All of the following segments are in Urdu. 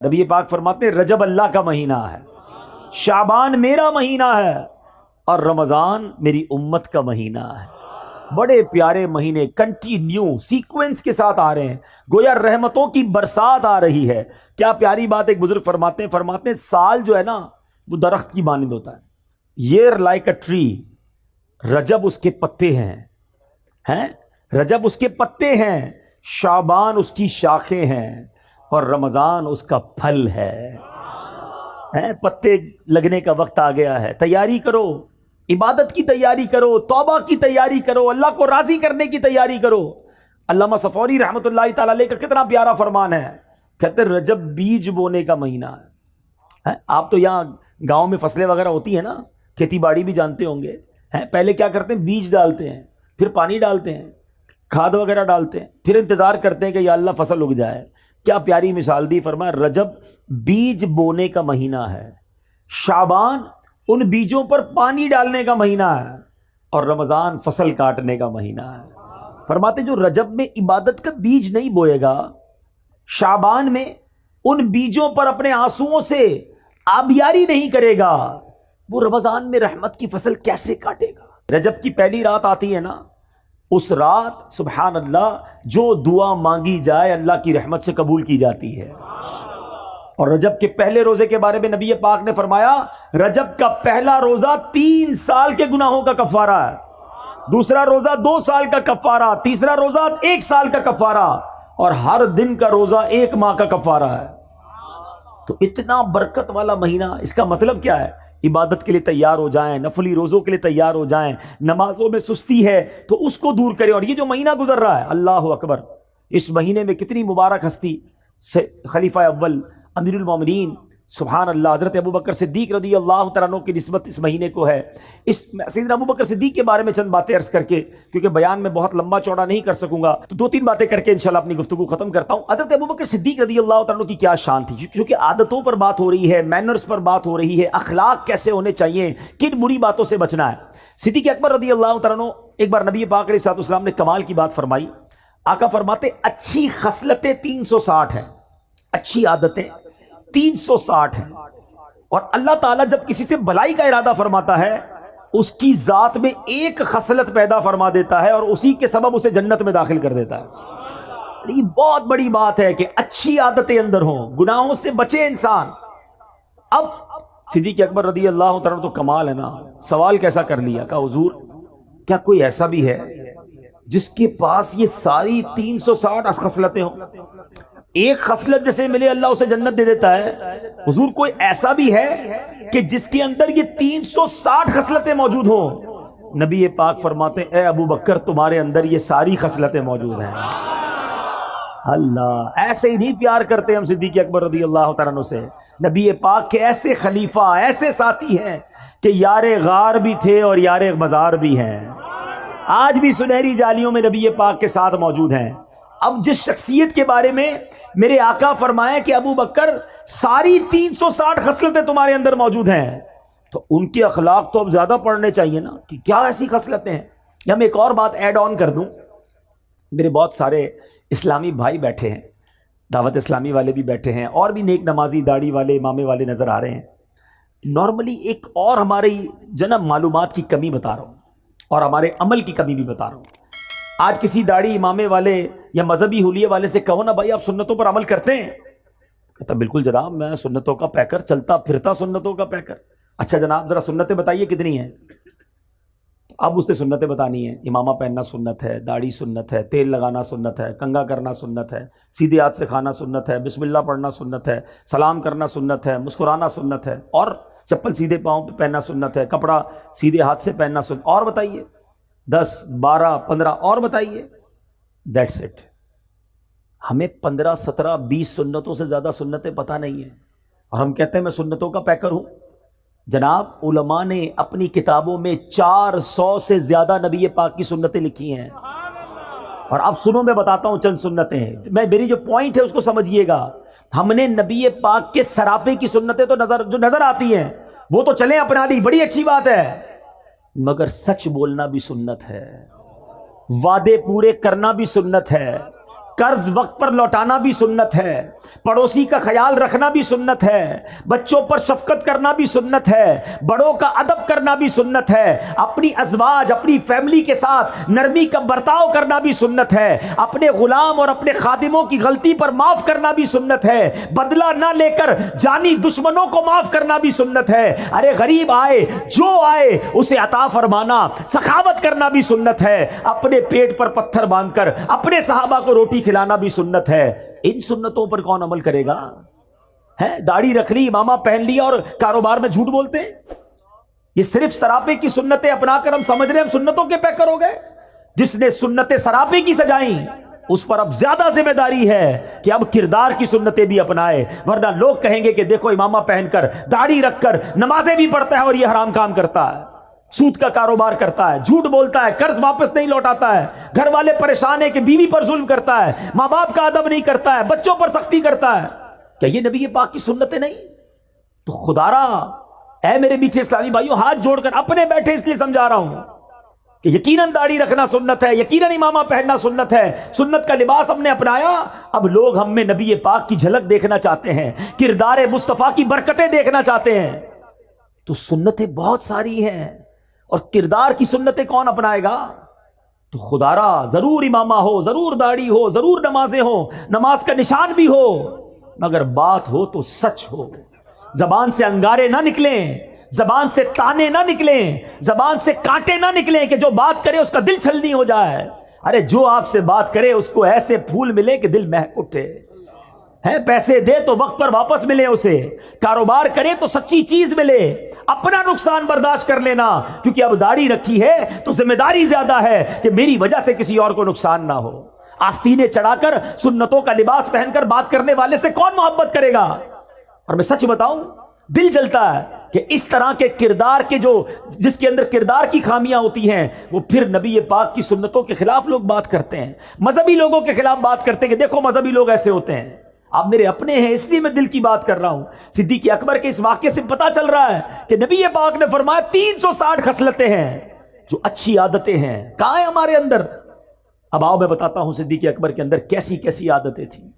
نبی پاک فرماتے ہیں رجب اللہ کا مہینہ ہے، شعبان میرا مہینہ ہے، اور رمضان میری امت کا مہینہ ہے۔ بڑے پیارے مہینے کنٹینیو سیکوینس کے ساتھ آ رہے ہیں، گویا رحمتوں کی برسات آ رہی ہے۔ کیا پیاری بات ایک بزرگ فرماتے ہیں سال جو ہے نا وہ درخت کی مانند ہوتا ہے، year like a tree، رجب اس کے پتے ہیں، رجب اس کے پتے ہیں، شعبان اس کی شاخیں ہیں، اور رمضان اس کا پھل ہے۔ پتے لگنے کا وقت آ گیا ہے، تیاری کرو، عبادت کی تیاری کرو، توبہ کی تیاری کرو، اللہ کو راضی کرنے کی تیاری کرو۔ علامہ صفوری رحمۃ اللہ تعالی علیہ کا کتنا پیارا فرمان ہے، کہتے ہیں رجب بیج بونے کا مہینہ ہے۔ آپ تو یہاں گاؤں میں فصلیں وغیرہ ہوتی ہیں نا، کھیتی باڑی بھی جانتے ہوں گے۔ پہلے کیا کرتے ہیں، بیج ڈالتے ہیں، پھر پانی ڈالتے ہیں، کھاد وغیرہ ڈالتے ہیں، پھر انتظار کرتے ہیں کہ یا اللہ فصل اگ جائے۔ کیا پیاری مثال دی، فرمایا رجب بیج بونے کا مہینہ ہے، شعبان ان بیجوں پر پانی ڈالنے کا مہینہ ہے، اور رمضان فصل کاٹنے کا مہینہ ہے۔ فرماتے جو رجب میں عبادت کا بیج نہیں بوئے گا، شعبان میں ان بیجوں پر اپنے آنسوؤں سے آبیاری نہیں کرے گا، وہ رمضان میں رحمت کی فصل کیسے کاٹے گا؟ رجب کی پہلی رات آتی ہے نا، اس رات سبحان اللہ جو دعا مانگی جائے اللہ کی رحمت سے قبول کی جاتی ہے۔ اور رجب کے پہلے روزے کے بارے میں نبی پاک نے فرمایا رجب کا پہلا روزہ 3 سال کے گناہوں کا کفارہ ہے، دوسرا روزہ 2 سال کا کفارہ، تیسرا روزہ 1 سال کا کفارہ، اور ہر دن کا روزہ 1 ماہ کا کفارہ ہے۔ تو اتنا برکت والا مہینہ، اس کا مطلب کیا ہے؟ عبادت کے لیے تیار ہو جائیں، نفلی روزوں کے لیے تیار ہو جائیں، نمازوں میں سستی ہے تو اس کو دور کریں۔ اور یہ جو مہینہ گزر رہا ہے، اللہ اکبر، اس مہینے میں کتنی مبارک ہستی، خلیفہ اول امیر المومنین سبحان اللہ حضرت ابوبکر صدیق رضی اللہ تعالیٰ عنہ کی نسبت اس مہینے کو ہے۔ اس سیدنا ابوبکر صدیق کے بارے میں چند باتیں عرض کر کے، کیونکہ بیان میں بہت لمبا چوڑا نہیں کر سکوں گا، تو 2-3 باتیں کر کے انشاءاللہ اپنی گفتگو ختم کرتا ہوں۔ حضرت ابوبکر صدیق رضی اللہ تعالیٰ عنہ کی کیا شان تھی، کیونکہ عادتوں پر بات ہو رہی ہے، مینرز پر بات ہو رہی ہے، اخلاق کیسے ہونے چاہیے، کن بری باتوں سے بچنا ہے۔ صدیق اکبر رضی اللہ تعالیٰ عنہ ایک بار نبی پاک علیہ الصلوۃ والسلام نے کمال کی بات فرمائی۔ آقا فرماتے اچھی خصلتیں 360 ہیں، اچھی عادتیں 360 ہیں، اور اللہ تعالیٰ جب کسی سے بلائی کا ارادہ فرماتا ہے اس کی ذات میں ایک خصلت پیدا فرما دیتا ہے، اور اسی کے سبب اسے جنت میں داخل کر دیتا ہے۔ یہ بہت بڑی بات ہے کہ اچھی عادتیں اندر ہوں، گناہوں سے بچے انسان۔ اب صدیق اکبر رضی اللہ تعالیٰ تو کمال ہے نا، سوال کیسا کر لیا، کہا حضور کیا کوئی ایسا بھی ہے جس کے پاس یہ ساری 360 خصلتیں ہوں؟ ایک خصلت جیسے ملے اللہ اسے جنت دے دیتا ہے، حضور کوئی ایسا بھی ہے کہ جس کے اندر یہ 360 خصلتیں موجود ہوں؟ نبی پاک فرماتے ہیں اے ابو بکر تمہارے اندر یہ ساری خصلتیں موجود ہیں۔ اللہ، ایسے ہی نہیں پیار کرتے ہم صدیق اکبر رضی اللہ تعالیٰ عنہ سے۔ نبی پاک کے ایسے خلیفہ، ایسے ساتھی ہیں کہ یار غار بھی تھے اور یار مزار بھی ہیں، آج بھی سنہری جالیوں میں نبی پاک کے ساتھ موجود ہیں۔ اب جس شخصیت کے بارے میں میرے آقا فرمائے کہ ابو بکر ساری 360 خصلتیں تمہارے اندر موجود ہیں، تو ان کے اخلاق تو اب زیادہ پڑھنے چاہیے نا، کہ کیا ایسی خصلتیں ہیں۔ یا میں ایک اور بات ایڈ آن کر دوں، میرے بہت سارے اسلامی بھائی بیٹھے ہیں، دعوت اسلامی والے بھی بیٹھے ہیں، اور بھی نیک نمازی داڑھی والے امامے والے نظر آ رہے ہیں۔ نارملی ایک اور ہماری جناب معلومات کی کمی بتا رہا ہوں، اور ہمارے عمل کی کمی بھی بتا رہا ہوں۔ آج کسی داڑھی امامے والے یا مذہبی حلیے والے سے کہو نا بھائی آپ سنتوں پر عمل کرتے ہیں، کہتا بالکل جناب میں سنتوں کا پیکر، چلتا پھرتا سنتوں کا پیکر۔ اچھا جناب ذرا سنتیں بتائیے کتنی ہیں؟ اب اس نے سنتیں بتانی ہیں، امامہ پہننا سنت ہے، داڑھی سنت ہے، تیل لگانا سنت ہے، کنگھا کرنا سنت ہے، سیدھے ہاتھ سے کھانا سنت ہے، بسم اللہ پڑھنا سنت ہے، سلام کرنا سنت ہے، مسکرانا سنت ہے، اور چپل سیدھے پاؤں پہ پہننا سنت ہے، کپڑا سیدھے ہاتھ سے پہننا سنت، اور بتائیے 10 12 15 اور بتائیے۔ That's it. ہمیں 15 17 20 سنتوں سے زیادہ سنتیں پتہ نہیں ہیں، اور ہم کہتے ہیں میں سنتوں کا پیکر ہوں۔ جناب علماء نے اپنی کتابوں میں 400 سے زیادہ نبی پاک کی سنتیں لکھی ہیں، اور اب سنو میں بتاتا ہوں چند سنتیں، میری جو پوائنٹ ہے اس کو سمجھیے گا۔ ہم نے نبی پاک کے سراپے کی سنتیں تو جو نظر آتی ہیں وہ تو چلیں اپنا لی، بڑی اچھی بات ہے، مگر سچ بولنا بھی سنت ہے، وعدے پورے کرنا بھی سنت ہے، قرض وقت پر لوٹانا بھی سنت ہے، پڑوسی کا خیال رکھنا بھی سنت ہے، بچوں پر شفقت کرنا بھی سنت ہے، بڑوں کا ادب کرنا بھی سنت ہے، اپنی ازواج اپنی فیملی کے ساتھ نرمی کا برتاؤ کرنا بھی سنت ہے، اپنے غلام اور اپنے خادموں کی غلطی پر معاف کرنا بھی سنت ہے، بدلہ نہ لے کر جانی دشمنوں کو معاف کرنا بھی سنت ہے، ارے غریب آئے جو آئے اسے عطا فرمانا، سخاوت کرنا بھی سنت ہے، اپنے پیٹ پر پتھر باندھ کر اپنے صحابہ کو روٹی کھلانا بھی سنت ہے۔ ان سنتوں پر کون عمل کرے گا؟ ہے داڑھی رکھ لی، امامہ پہن لیا اور کاروبار میں جھوٹ بولتے ہیں۔ یہ صرف سراپے کی سنتیں اپنا کر ہم سمجھ رہے ہیں ہم سنتوں کے پیکر ہو گئے۔ جس نے سنتیں سراپے کی سجائیں اس پر اب زیادہ ذمہ داری ہے کہ اب کردار کی سنتیں بھی اپنائے، ورنہ لوگ کہیں گے کہ دیکھو امامہ پہن کر داڑھی رکھ کر نمازیں بھی پڑھتا ہے اور یہ حرام کام کرتا ہے، سود کا کاروبار کرتا ہے، جھوٹ بولتا ہے، قرض واپس نہیں لوٹاتا ہے، گھر والے پریشان ہیں کہ بیوی پر ظلم کرتا ہے، ماں باپ کا ادب نہیں کرتا ہے، بچوں پر سختی کرتا ہے۔ کیا یہ نبی پاک کی سنتیں نہیں؟ تو خدا را اے میرے میٹھے اسلامی بھائیوں، ہاتھ جوڑ کر اپنے بیٹھے اس لیے سمجھا رہا ہوں کہ یقیناً داڑھی رکھنا سنت ہے، یقیناً امامہ پہننا سنت ہے، سنت کا لباس ہم نے اپنایا۔ اب لوگ ہم میں نبی پاک کی جھلک دیکھنا چاہتے ہیں، کردار مصطفیٰ کی برکتیں دیکھنا چاہتے ہیں۔ تو سنتیں بہت ساری ہیں، اور کردار کی سنتیں کون اپنائے گا؟ تو خدا را ضرور امامہ ہو، ضرور داڑھی ہو، ضرور نمازیں ہو، نماز کا نشان بھی ہو، مگر بات ہو تو سچ ہو، زبان سے انگارے نہ نکلیں، زبان سے تانے نہ نکلیں، زبان سے کانٹے نہ نکلیں کہ جو بات کرے اس کا دل چھلنی ہو جائے۔ ارے جو آپ سے بات کرے اس کو ایسے پھول ملے کہ دل مہک اٹھے، ہے پیسے دے تو وقت پر واپس ملے، اسے کاروبار کرے تو سچی چیز ملے، اپنا نقصان برداشت کر لینا، کیونکہ اب داڑھی رکھی ہے تو ذمہ داری زیادہ ہے کہ میری وجہ سے کسی اور کو نقصان نہ ہو۔ آستینے چڑھا کر سنتوں کا لباس پہن کر بات کرنے والے سے کون محبت کرے گا؟ اور میں سچ بتاؤں دل جلتا ہے کہ اس طرح کے کردار کے جس کے اندر کردار کی خامیاں ہوتی ہیں وہ پھر نبی پاک کی سنتوں کے خلاف لوگ بات کرتے ہیں، مذہبی لوگوں کے خلاف بات کرتے ہیں کہ دیکھو مذہبی لوگ ایسے ہوتے ہیں۔ آپ میرے اپنے ہیں اس لیے میں دل کی بات کر رہا ہوں۔ صدیق اکبر کے اس واقعے سے پتا چل رہا ہے کہ نبی پاک نے فرمایا 360 خصلتیں ہیں جو اچھی عادتیں ہیں، کہاں ہیں ہمارے اندر؟ اب آؤ میں بتاتا ہوں صدیق اکبر کے اندر کیسی کیسی عادتیں تھیں۔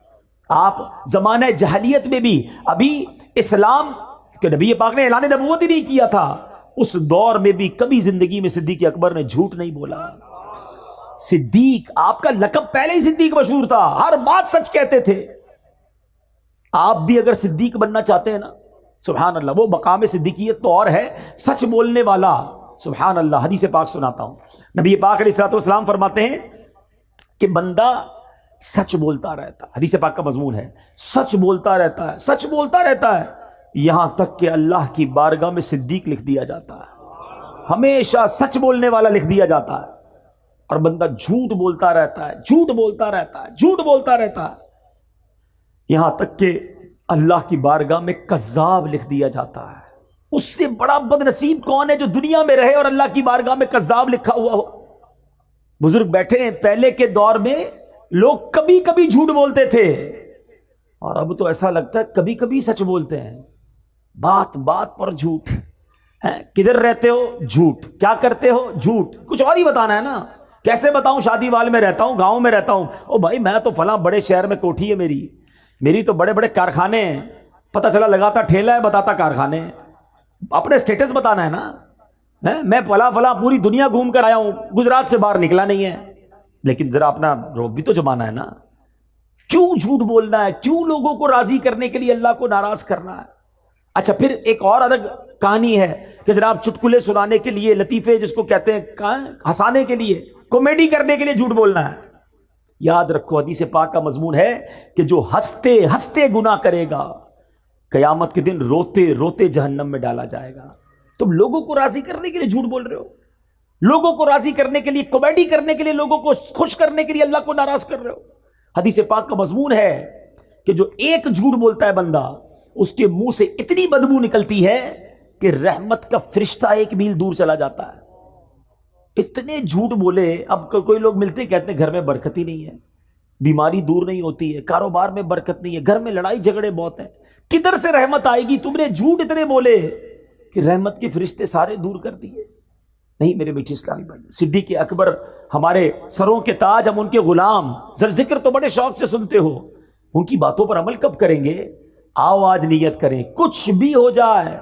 آپ زمانہ جہلیت میں بھی، ابھی اسلام کہ نبی پاک نے اعلان نبوت ہی نہیں کیا تھا، اس دور میں بھی کبھی زندگی میں صدیق اکبر نے جھوٹ نہیں بولا۔ صدیق، آپ کا لقب پہلے ہی صدیق مشہور تھا، ہر بات سچ کہتے تھے۔ آپ بھی اگر صدیق بننا چاہتے ہیں نا، سبحان اللہ، وہ مقام صدیقیت تو اور ہے، سچ بولنے والا، سبحان اللہ۔ حدیث پاک سناتا ہوں، نبی پاک علیہ الصلوۃ والسلام فرماتے ہیں کہ بندہ سچ بولتا رہتا ہے، حدیث پاک کا مضمون ہے، سچ بولتا رہتا ہے، سچ بولتا رہتا ہے، یہاں تک کہ اللہ کی بارگاہ میں صدیق لکھ دیا جاتا ہے، ہمیشہ سچ بولنے والا لکھ دیا جاتا ہے۔ اور بندہ جھوٹ بولتا رہتا ہے، جھوٹ بولتا رہتا ہے، جھوٹ بولتا رہتا ہے، یہاں تک کہ اللہ کی بارگاہ میں کذاب لکھ دیا جاتا ہے۔ اس سے بڑا بد نصیب کون ہے جو دنیا میں رہے اور اللہ کی بارگاہ میں کذاب لکھا ہوا ہو؟ بزرگ بیٹھے ہیں، پہلے کے دور میں لوگ کبھی کبھی جھوٹ بولتے تھے، اور اب تو ایسا لگتا ہے کبھی کبھی سچ بولتے ہیں، بات بات پر جھوٹ۔ کدھر رہتے ہو؟ جھوٹ۔ کیا کرتے ہو؟ جھوٹ۔ کچھ اور ہی بتانا ہے نا، کیسے بتاؤں شادی وال میں رہتا ہوں، گاؤں میں رہتا ہوں، او بھائی میں تو فلاں بڑے شہر میں کوٹھی ہے میری تو بڑے بڑے کارخانے ہیں، پتہ چلا لگاتا ٹھیلا ہے بتاتا کارخانے ہیں، اپنے سٹیٹس بتانا ہے نا، میں فلاں پوری دنیا گھوم کر آیا ہوں، گجرات سے باہر نکلا نہیں ہے، لیکن ذرا اپنا روب بھی تو جمانا ہے نا۔ کیوں جھوٹ بولنا ہے؟ کیوں لوگوں کو راضی کرنے کے لیے اللہ کو ناراض کرنا ہے؟ اچھا پھر ایک اور الگ کہانی ہے کہ جناب چٹکلے سنانے کے لیے، لطیفے جس کو کہتے ہیں، ہنسانے کے لیے، کامیڈی کرنے کے لیے جھوٹ بولنا ہے۔ یاد رکھو حدیث پاک کا مضمون ہے کہ جو ہنستے ہنستے گناہ کرے گا قیامت کے دن روتے روتے جہنم میں ڈالا جائے گا۔ تم لوگوں کو راضی کرنے کے لیے جھوٹ بول رہے ہو، لوگوں کو راضی کرنے کے لیے، کامیڈی کرنے کے لیے، لوگوں کو خوش کرنے کے لیے اللہ کو ناراض کر رہے ہو۔ حدیث پاک کا مضمون ہے کہ جو ایک جھوٹ بولتا ہے بندہ، اس کے منہ سے اتنی بدبو نکلتی ہے کہ رحمت کا فرشتہ 1 میل دور چلا جاتا ہے۔ اتنے جھوٹ بولے، اب کوئی لوگ ملتے کہتے ہیں گھر میں برکت ہی نہیں ہے، بیماری دور نہیں ہوتی ہے، کاروبار میں برکت نہیں ہے، گھر میں لڑائی جھگڑے بہت ہیں، کدھر سے رحمت آئے گی؟ تم نے جھوٹ اتنے بولے کہ رحمت کے فرشتے سارے دور کر دیے۔ نہیں میرے میٹھے اسلامی بھائی، صدیق اکبر ہمارے سروں کے تاج، ہم ان کے غلام، ذکر تو بڑے شوق سے سنتے ہو، ان کی باتوں پر عمل کب کریں گے؟ آؤ آج نیت کریں، کچھ بھی ہو جائے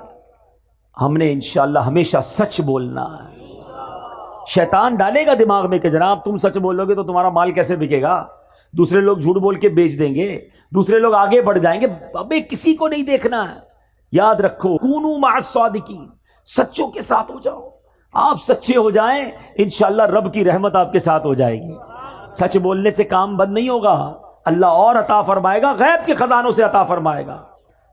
ہم نے انشاءاللہ ہمیشہ سچ بولنا ہے۔ شیطان ڈالے گا دماغ میں کہ جناب تم سچ بولو گے تو تمہارا مال کیسے بکے گا، دوسرے لوگ جھوٹ بول کے بیچ دیں گے، دوسرے لوگ آگے بڑھ جائیں گے، ابے کسی کو نہیں دیکھنا ہے۔ یاد رکھو کونوا مع الصادقین، سچوں کے ساتھ ہو جاؤ، آپ سچے ہو جائیں انشاءاللہ رب کی رحمت آپ کے ساتھ ہو جائے گی۔ سچ بولنے سے کام بند نہیں ہوگا، اللہ اور عطا فرمائے گا، غیب کے خزانوں سے عطا فرمائے گا۔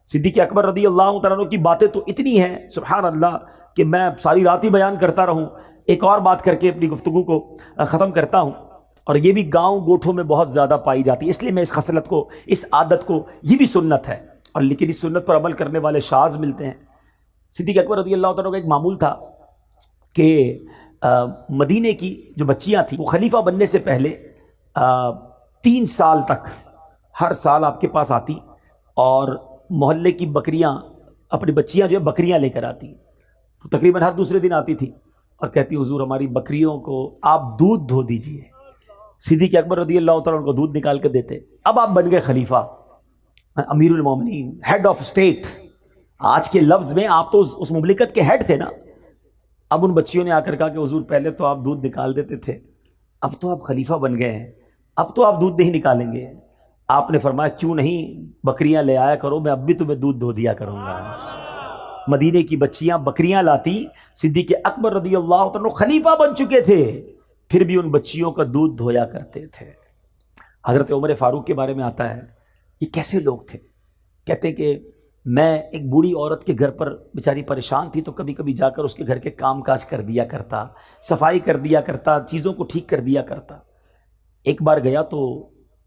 صدیق اکبر رضی اللہ تعالیٰ عنہ کی باتیں تو اتنی ہیں سبحان اللہ کہ میں ساری رات ہی بیان کرتا رہوں۔ ایک اور بات کر کے اپنی گفتگو کو ختم کرتا ہوں، اور یہ بھی گاؤں گوٹھوں میں بہت زیادہ پائی جاتی ہے، اس لیے میں اس خصلت کو، اس عادت کو، یہ بھی سنت ہے اور لیکن اس سنت پر عمل کرنے والے شاذ ملتے ہیں۔ صدیق اکبر رضی اللہ تعالیٰ کا ایک معمول تھا کہ مدینے کی جو بچیاں تھیں وہ خلیفہ بننے سے پہلے 3 سال تک ہر سال آپ کے پاس آتی اور محلے کی بکریاں، اپنی بچیاں جو ہے بکریاں لے کر آتی، تو تقریباً ہر دوسرے دن آتی تھی اور کہتی حضور ہماری بکریوں کو آپ دودھ دھو دیجئے۔ صدیق اکبر رضی اللہ تعالیٰ عنہ کو دودھ نکال کے دیتے۔ اب آپ بن گئے خلیفہ، امیر المومنین، ہیڈ آف اسٹیٹ، آج کے لفظ میں آپ تو اس مملکت کے ہیڈ تھے نا۔ اب ان بچیوں نے آ کر کہا کہ حضور پہلے تو آپ دودھ نکال دیتے تھے، اب تو آپ خلیفہ بن گئے ہیں، اب تو آپ دودھ نہیں نکالیں گے۔ آپ نے فرمایا کیوں نہیں، بکریاں لے آیا کرو، میں اب بھی تمہیں دودھ دھو دیا کروں گا۔ مدینے کی بچیاں بکریاں لاتی، صدیق اکبر رضی اللہ عنہ خلیفہ بن چکے تھے، پھر بھی ان بچیوں کا دودھ دھویا کرتے تھے۔ حضرت عمر فاروق کے بارے میں آتا ہے، یہ کیسے لوگ تھے؟ کہتے ہیں کہ میں ایک بوڑھی عورت کے گھر پر بیچاری پریشان تھی تو کبھی کبھی جا کر اس کے گھر کے کام کاج کر دیا کرتا، صفائی کر دیا کرتا، چیزوں کو ٹھیک کر دیا کرتا۔ ایک بار گیا تو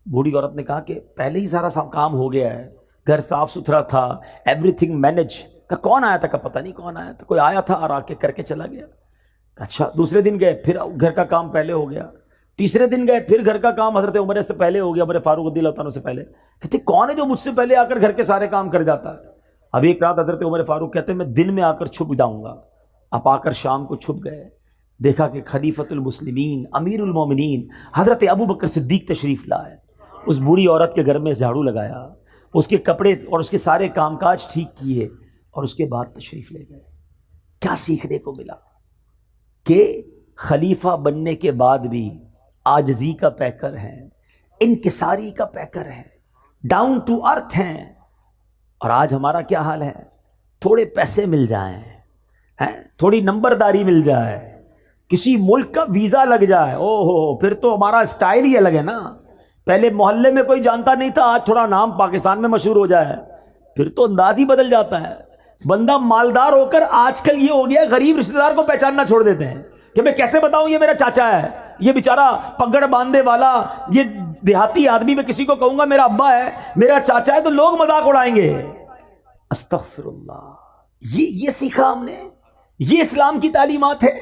بوڑھی عورت نے کہا کہ پہلے ہی سارا کام ہو گیا ہے، گھر صاف ستھرا تھا، ایوری تھنگ مینج۔ کہ کون آیا تھا؟ کہ پتہ نہیں کون آیا تھا، کوئی آیا تھا اور آ کے کر کے چلا گیا۔ اچھا، دوسرے دن گئے پھر گھر کا کام پہلے ہو گیا، تیسرے دن گئے پھر گھر کا کام حضرت عمر سے پہلے ہو گیا، عمر فاروق رضی اللہ عنہ سے پہلے۔ کہتے کون ہے جو مجھ سے پہلے آ کر گھر کے سارے کام کر جاتا ہے؟ اب ایک رات حضرت عمر فاروق کہتے ہیں میں دن میں آ کر چھپ جاؤں گا۔ اب آ کر شام کو چھپ گئے، دیکھا کہ خلیفۃ المسلمین امیر المومنین حضرت ابو بکر صدیق تشریف لائے۔ اس بوڑھی عورت کے گھر میں جھاڑو لگایا، اس کے کپڑے اور اس کے سارے کام کاج ٹھیک کیے اور اس کے بعد تشریف لے گئے۔ کیا سیکھنے کو ملا؟ کہ خلیفہ بننے کے بعد بھی عاجزی کا پیکر ہیں، انکساری کا پیکر ہیں، ڈاؤن ٹو ارتھ ہیں۔ اور آج ہمارا کیا حال ہے؟ تھوڑے پیسے مل جائیں، تھوڑی نمبرداری مل جائے، کسی ملک کا ویزا لگ جائے، او ہو پھر تو ہمارا سٹائل ہی الگ ہے نا۔ پہلے محلے میں کوئی جانتا نہیں تھا، آج تھوڑا نام پاکستان میں مشہور ہو جائے پھر تو انداز ہی بدل جاتا ہے۔ بندہ مالدار ہو کر آج کل یہ ہو گیا غریب رشتہ دار کو پہچاننا چھوڑ دیتے ہیں کہ میں کیسے بتاؤں یہ میرا چاچا ہے، یہ بیچارہ پگڑ باندھے والا، یہ دیہاتی آدمی، میں کسی کو کہوں گا میرا ابا ہے، میرا چاچا ہے تو لوگ مذاق اڑائیں گے۔ استغفر اللہ، یہ سیکھا ہم نے، یہ اسلام کی تعلیمات ہے۔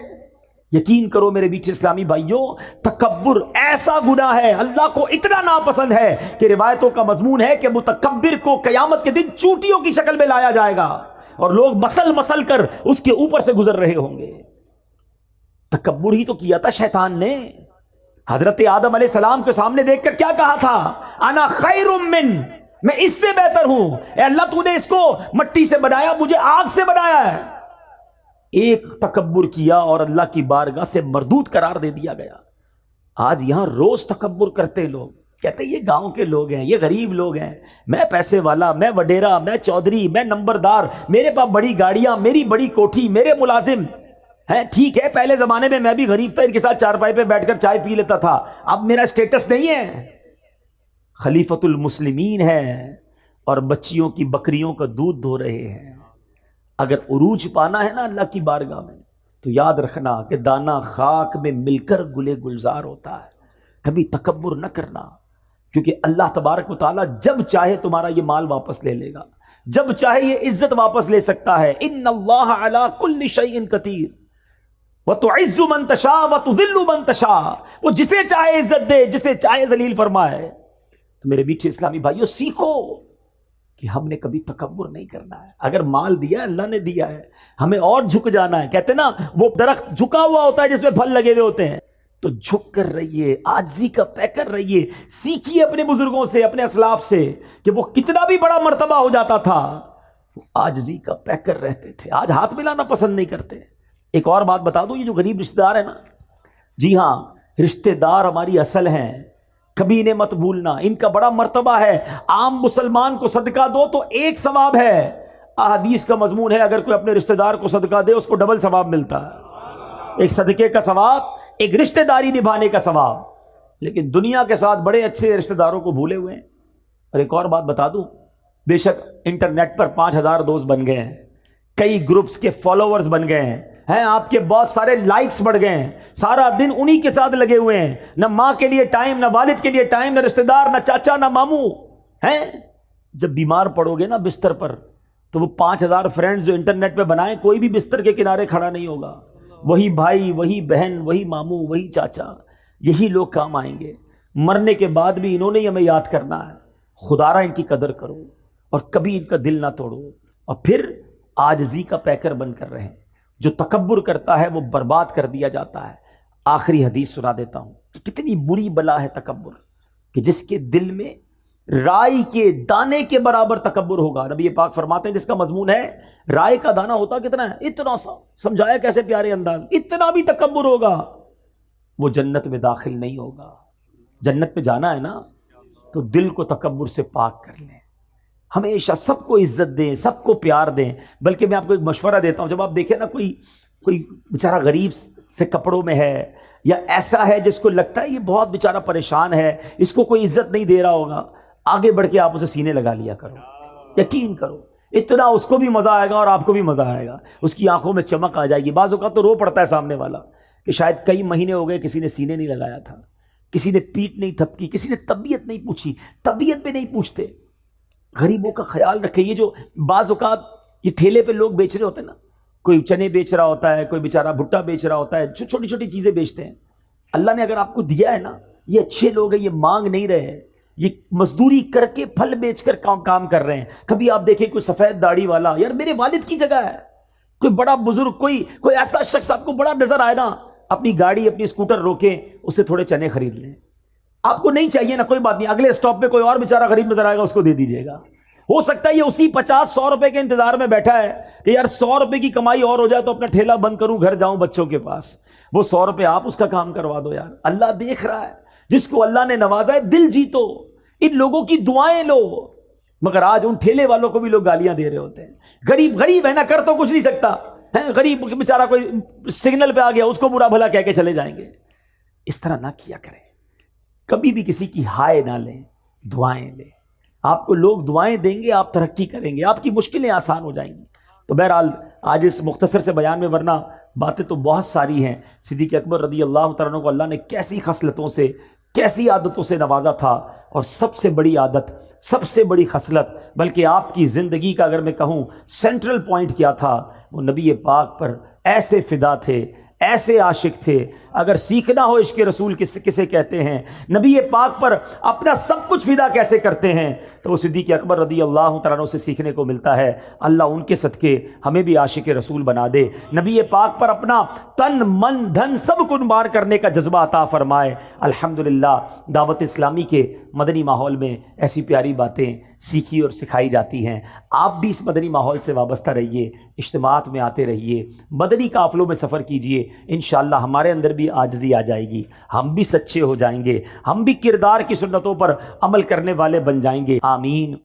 یقین کرو میرے بیچ اسلامی بھائیوں، تکبر ایسا گناہ ہے، اللہ کو اتنا ناپسند ہے کہ روایتوں کا مضمون ہے کہ متکبر کو قیامت کے دن چوٹیوں کی شکل میں لایا جائے گا اور لوگ مسل مسل کر اس کے اوپر سے گزر رہے ہوں گے۔ تکبر ہی تو کیا تھا شیطان نے۔ حضرت آدم علیہ السلام کے سامنے دیکھ کر کیا کہا تھا؟ انا خیر من، میں اس سے بہتر ہوں، اے اللہ تو نے اس کو مٹی سے بنایا، مجھے آگ سے بنایا ہے۔ ایک تکبر کیا اور اللہ کی بارگاہ سے مردود قرار دے دیا گیا۔ آج یہاں روز تکبر کرتے لوگ، کہتے یہ گاؤں کے لوگ ہیں، یہ غریب لوگ ہیں، میں پیسے والا، میں وڈیرا، میں چودھری، میں نمبردار، میرے پاس بڑی گاڑیاں، میری بڑی کوٹھی، میرے ملازم ہیں۔ ٹھیک ہے پہلے زمانے میں میں بھی غریب تھا، ان کے ساتھ چارپائی پہ بیٹھ کر چائے پی لیتا تھا، اب میرا سٹیٹس نہیں ہے۔ خلیفۃ المسلمین ہے اور بچیوں کی بکریوں کا دودھ دھو رہے ہیں۔ اگر عروج پانا ہے نا اللہ کی بارگاہ میں تو یاد رکھنا کہ دانا خاک میں مل کر گلے گلزار ہوتا ہے۔ کبھی تکبر نہ کرنا، کیونکہ اللہ تبارک و تعالیٰ جب چاہے تمہارا یہ مال واپس لے لے گا، جب چاہے یہ عزت واپس لے سکتا ہے۔ ان اللہ علی کل شیء قدیر وتعز من تشاء وتذل من تشاء، وہ جسے چاہے عزت دے، جسے چاہے ذلیل فرمائے۔ تو میرے میٹھے اسلامی بھائیوں، سیکھو کہ ہم نے کبھی تکبر نہیں کرنا ہے. اگر مال دیا ہے اللہ نے دیا ہے, ہمیں اور جھک جانا ہے. کہتے نا وہ درخت جھکا ہوا ہوتا ہے جس میں پھل لگے ہوئے ہوتے ہیں, تو جھک کر رہیے, عاجزی کا پیکر رہیے. سیکھیے اپنے بزرگوں سے, اپنے اسلاف سے کہ وہ کتنا بھی بڑا مرتبہ ہو جاتا تھا عاجزی کا پیکر رہتے تھے. آج ہاتھ ملانا پسند نہیں کرتے. ایک اور بات بتا دوں, یہ جو غریب رشتہ دار ہے نا, جی ہاں رشتہ دار ہماری اصل ہیں, کبھی انہیں مت بھولنا. ان کا بڑا مرتبہ ہے. عام مسلمان کو صدقہ دو تو ایک ثواب ہے. احادیث کا مضمون ہے اگر کوئی اپنے رشتہ دار کو صدقہ دے اس کو ڈبل ثواب ملتا ہے. ایک صدقے کا ثواب, ایک رشتہ داری نبھانے کا ثواب. لیکن دنیا کے ساتھ بڑے اچھے رشتہ داروں کو بھولے ہوئے ہیں. اور ایک اور بات بتا دوں, بے شک انٹرنیٹ پر 5000 دوست بن گئے ہیں, کئی گروپس کے فالوورز بن گئے ہیں, آپ کے بہت سارے لائکس بڑھ گئے ہیں, سارا دن انہی کے ساتھ لگے ہوئے ہیں. نہ ماں کے لیے ٹائم, نہ والد کے لیے ٹائم, نہ رشتہ دار, نہ چاچا, نہ ماموں ہیں. جب بیمار پڑو گے نا بستر پر, تو وہ 5000 فرینڈز جو انٹرنیٹ پہ بنائیں, کوئی بھی بستر کے کنارے کھڑا نہیں ہوگا. وہی بھائی, وہی بہن, وہی ماموں, وہی چاچا, یہی لوگ کام آئیں گے. مرنے کے بعد بھی انہوں نے ہی ہمیں یاد کرنا ہے. خدا را ان کی قدر کرو اور کبھی ان کا دل نہ توڑو, اور پھر عاجزی کا پیکر بن کر رہیں. جو تکبر کرتا ہے وہ برباد کر دیا جاتا ہے. آخری حدیث سنا دیتا ہوں کہ کتنی بری بلا ہے تکبر, کہ جس کے دل میں رائی کے دانے کے برابر تکبر ہوگا. نبی پاک فرماتے ہیں جس کا مضمون ہے رائے کا دانہ ہوتا کتنا ہے, اتنا سا, سمجھایا کیسے پیارے انداز, اتنا بھی تکبر ہوگا, وہ جنت میں داخل نہیں ہوگا. جنت میں جانا ہے نا تو دل کو تکبر سے پاک کر لیں. ہمیشہ سب کو عزت دیں, سب کو پیار دیں. بلکہ میں آپ کو ایک مشورہ دیتا ہوں, جب آپ دیکھیں نا کوئی بیچارہ غریب سے کپڑوں میں ہے, یا ایسا ہے جس کو لگتا ہے یہ بہت بیچارہ پریشان ہے, اس کو کوئی عزت نہیں دے رہا ہوگا, آگے بڑھ کے آپ اسے سینے لگا لیا کرو. یقین کرو اتنا اس کو بھی مزہ آئے گا اور آپ کو بھی مزہ آئے گا. اس کی آنکھوں میں چمک آ جائے گی. بعض اوقات تو رو پڑتا ہے سامنے والا کہ شاید کئی مہینے ہو گئے کسی نے سینے نہیں لگایا تھا, کسی نے پیٹ نہیں تھپکی, کسی نے طبیعت نہیں پوچھی. طبیعت بھی نہیں پوچھتے. غریبوں کا خیال رکھے. یہ جو بعض اوقات یہ ٹھیلے پہ لوگ بیچ رہے ہوتے ہیں نا, کوئی چنے بیچ رہا ہوتا ہے, کوئی بیچارہ بھٹا بیچ رہا ہوتا ہے, جو چھوٹی چھوٹی چیزیں بیچتے ہیں. اللہ نے اگر آپ کو دیا ہے نا, یہ اچھے لوگ ہیں, یہ مانگ نہیں رہے ہیں, یہ مزدوری کر کے پھل بیچ کر کام کر رہے ہیں. کبھی آپ دیکھیں کوئی سفید داڑھی والا, یار میرے والد کی جگہ ہے, کوئی بڑا بزرگ, کوئی ایسا شخص آپ کو بڑا نظر آئے نا, اپنی گاڑی اپنی اسکوٹر روکیں, اس سے تھوڑے چنے خرید لیں. آپ کو نہیں چاہیے نا, کوئی بات نہیں, اگلے اسٹاپ پہ کوئی اور بیچارہ غریب نظر آئے گا, اس کو دے دیجیے گا. ہو سکتا ہے یہ اسی 50-100 روپے کے انتظار میں بیٹھا ہے کہ یار 100 روپے کی کمائی اور ہو جائے تو اپنا ٹھیلا بند کروں, گھر جاؤں بچوں کے پاس. وہ 100 روپے آپ اس کا کام کروا دو یار. اللہ دیکھ رہا ہے. جس کو اللہ نے نوازا ہے دل جیتو, ان لوگوں کی دعائیں لو. مگر آج ان ٹھیلے والوں کو بھی لوگ گالیاں دے رہے ہوتے ہیں. غریب ہے نا, کر تو کچھ نہیں سکتا ہے. غریب بیچارہ کوئی سگنل پہ آ گیا, اس کو برا بھلا کہہ کے چلے جائیں گے. اس طرح نہ کیا کریں. کبھی بھی کسی کی ہائے نہ لیں, دعائیں لیں. آپ کو لوگ دعائیں دیں گے, آپ ترقی کریں گے, آپ کی مشکلیں آسان ہو جائیں گی. تو بہرحال آج اس مختصر سے بیان میں, ورنہ باتیں تو بہت ساری ہیں. صدیق اکبر رضی اللہ تعالیٰ عنہ کو اللہ نے کیسی خصلتوں سے, کیسی عادتوں سے نوازا تھا. اور سب سے بڑی عادت, سب سے بڑی خصلت, بلکہ آپ کی زندگی کا اگر میں کہوں سینٹرل پوائنٹ کیا تھا, وہ نبی پاک پر ایسے فدا تھے, ایسے عاشق تھے. اگر سیکھنا ہو عشق رسول کسے کہتے ہیں, نبی پاک پر اپنا سب کچھ فدا کیسے کرتے ہیں, تو وہ صدیق اکبر رضی اللہ تعالیٰ عنہ سے سیکھنے کو ملتا ہے. اللہ ان کے صدقے ہمیں بھی عاشق رسول بنا دے. نبی پاک پر اپنا تن من دھن سب قربان کرنے کا جذبہ عطا فرمائے. الحمدللہ دعوت اسلامی کے مدنی ماحول میں ایسی پیاری باتیں سیکھی اور سکھائی جاتی ہیں. آپ بھی اس مدنی ماحول سے وابستہ رہیے, اجتماعات میں آتے رہیے, مدنی قافلوں میں سفر کیجئے. انشاءاللہ ہمارے اندر بھی عاجزی آ جائے گی, ہم بھی سچے ہو جائیں گے, ہم بھی کردار کی سنتوں پر عمل کرنے والے بن جائیں گے. آمین.